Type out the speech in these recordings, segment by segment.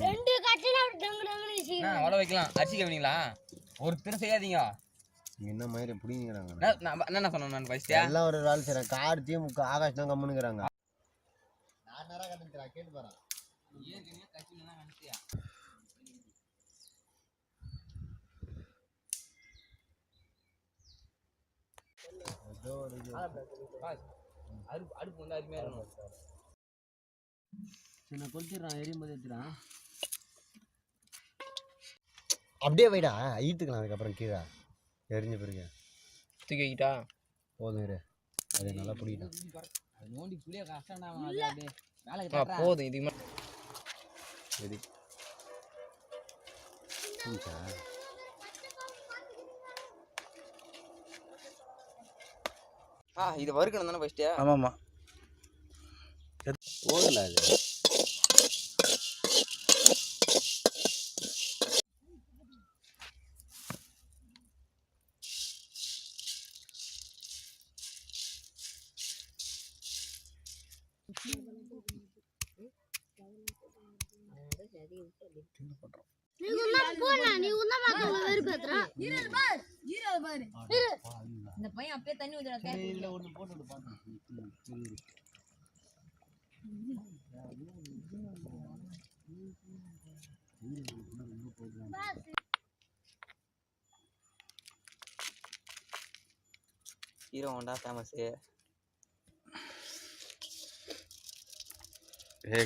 ரெண்டு கட்டில டங்கு டங்கு சீனா வட வைக்கலாம் அரிசி கேவீங்களா ஒருத்தர் செய்யாதீங்க என்ன மாதிரி புடிங்கறாங்க நான் என்ன சொன்னேன் நான் ஃபர்ஸ்ட் எல்லாம் ஒரு வேலை செய்றேன் கார்த்தியும் ஆகாஷ் தான் கம்முனுங்கறாங்க நான் நேரா கட்டறா கேட்டு போறேன் ஏற்கனவே கட்டினா கட்டியா அடுப்பு வந்து அருமையா இருக்கும் சின்ன கொளுத்திடுறான் எரியும்போது எடுத்துறான் அப்படியே வைடா ஈத்துக்கலாம் அதுக்கப்புறம் கீழே எரிஞ்ச பிறகு தூக்கி வைக்கிட்டா போதும் இரு அது நல்லா பிடிக்கிட்டான் அது நோண்டி புளிய கஷ்டம்டா அது அப்படியே மேலே கட்டறா போதும் இதுக்கு மேல சரி புடிச்சா இது வறுக்கணும் தானே ஃபர்ஸ்ட் ஆமாமா போகல அது இந்த பையன் அப்படியே தண்ணி ஊத்துறா இதுல ஒன்னு போட்டு பாத்து ஹீரோ ஹோண்டா ஃபேமஸ்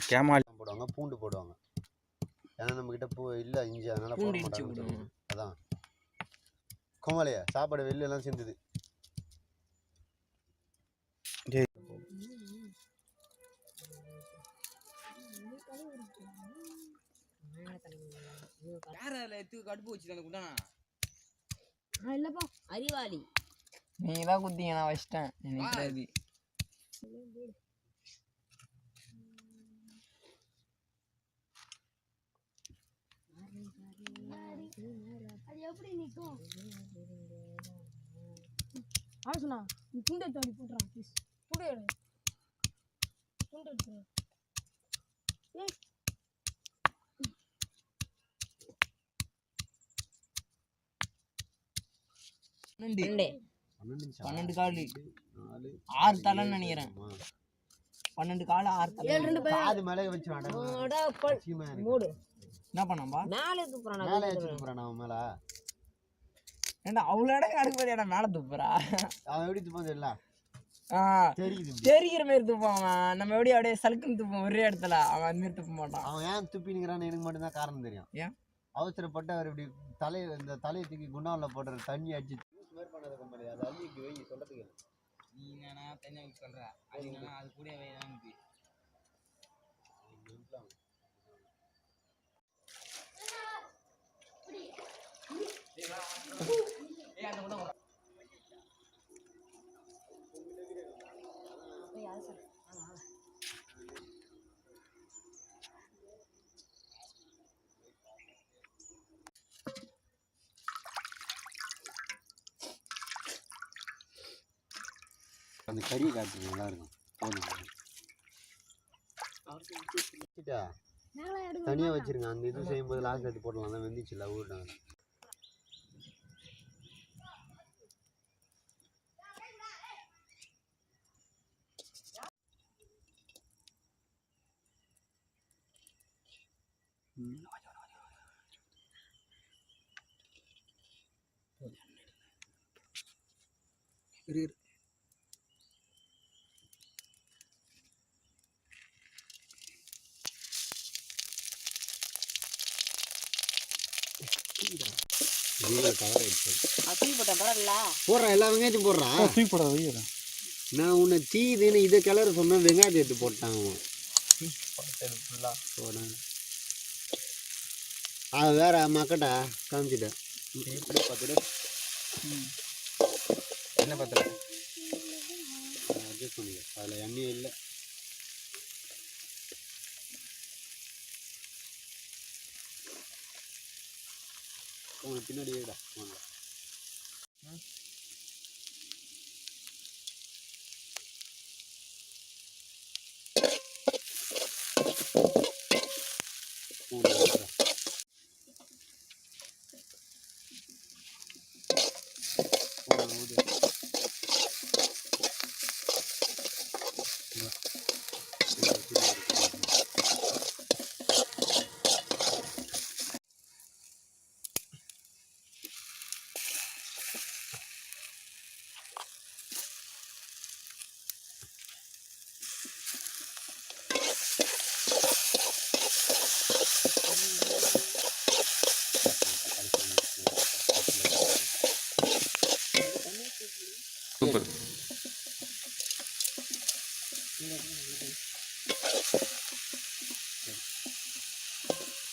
கேமால் போடுவாங்க பூண்டு போடுவாங்க ஏன்னா நம்ம கிட்ட பூ இல்ல இஞ்சி அதனால போட மாட்டாங்க அதான் கோமலையா சாப்பாடு வெளில எல்லாம் சேர்ந்தது கடுப்பு வச்சுட்டாங்க குண்டானா இல்லப்பா அறிவாளி நீங்க தான் குத்திங்க நான் வச்சிட்டேன் எனக்கு அது எப்படி நிக்கும் ஆசனா நீ துண்டை தோடி போடுறா ப்ளீஸ் துண்டை எடு துண்டை எடுத்து ஏய் 12 கால் 6 தலைன்னு நினைக்கிறேன் 12 கால் 6 தலை பாதி மேலே வச்சு மூடு என்ன பண்ணாம்பா மேலே தூக்குறானா மேலே வச்சு தூக்குறானா அவன் மேல ஏண்டா அவ்வளோ இடம் அடுப்படியாடா மேலே துப்புறா அவன் எப்படி துப்பான் தெரியல தெரிகிற மாதிரி துப்பான் அவன் நம்ம எப்படி அப்படியே சலுக்குன்னு துப்போம் ஒரே இடத்துல அவன் அந்த மாதிரி துப்ப மாட்டான் அவன் ஏன் துப்பினுங்கிறான்னு எனக்கு மட்டும் தான் காரணம் தெரியும் ஏன் அவசரப்பட்டு அவர் இப்படி இந்த தலையை தூக்கி குண்டாவில் போடுற தண்ணி அடிச்சு பண்ணாத கம்பெனி அதை அள்ளிக்கு வை சொல்றதுக்கு நீ என்னன்னா தண்ணி வைக்க சொல்ற அது என்னன்னா அது கூட வேணாம் அந்த கறியை காட்டுறது நல்லா இருக்கும் தனியாக வச்சிருங்க அந்த இது செய்யும்போது லாஸ்ட் எடுத்து போடலாம் தான் வெந்துச்சுல ஊருட்டாங்க போடுறேன் எல்லா வெங்காயத்தையும் போடுறான் நான் உன்னை தீதுன்னு இதை கிளற சொன்ன வெங்காயத்தை எடுத்து போட்டான் அது வேற மக்கட்டா காமிச்சிட்டேன் என்ன பத்தல அட்ஜஸ்ட் பண்ணிக்க அதில் எண்ணெயும் இல்லை உங்களுக்கு பின்னாடி ஏடா வாங்க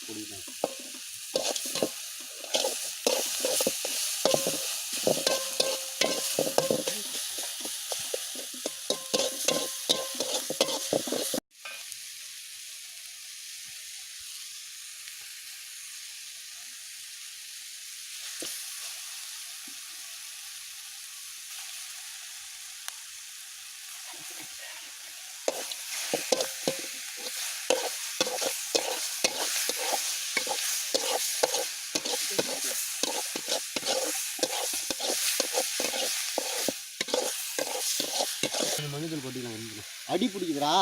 குடிக்கலாம். மஞ்சள் கொட்டிக்கலாம். அடி பிடிக்குதுடா.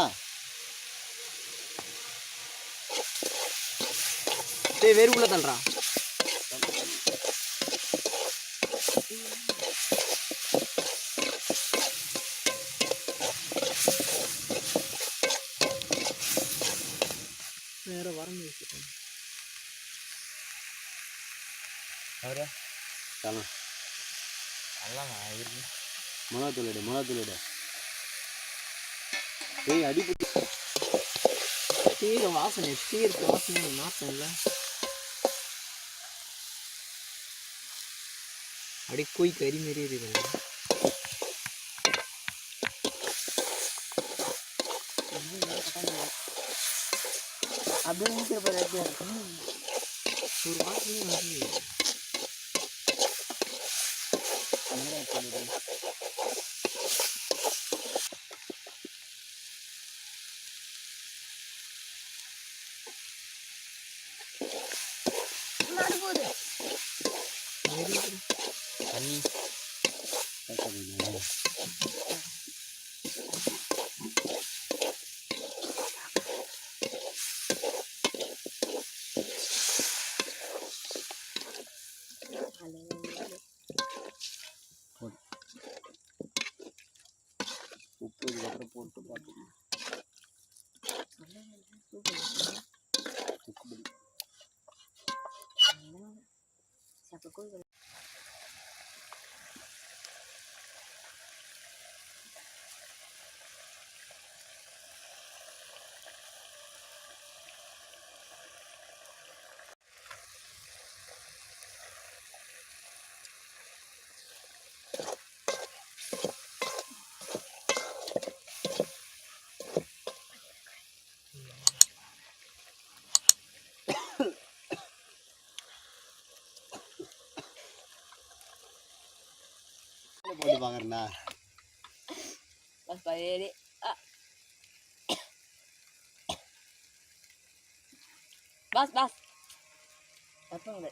டேய் வேறு உள்ள தள்ளுறா. வேற வரணும் அவரே தலாம் அல்லாமா இருக்கு. மிளகாத்தூள் எடு. ஏய் அடி பிடி. தீர வாசனை தீர்க்கு வாசனை நாத்தம் இல்லை. அப்படியே கோய் கறி மாரி இருக்குது. அப்படியே ஒரு வாசனையும் வருது. தண்ணி உப்பு இதுக்கப்புறம் போட்டு பார்த்துக்கணும். போட்டு பார்க்குறேண்ணா. பஸ் பழைய பாஸ் தப்பாங்க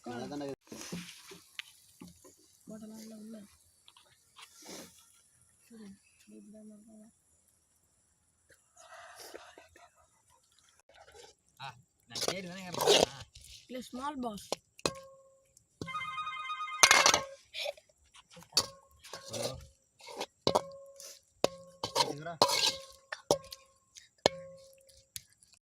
நல்லா தானே போட்டலாம் இல்லை உள்ள நான் சரி தானே கேட்பேன். இல்லை ஸ்மால் பாஸ் ஹலோ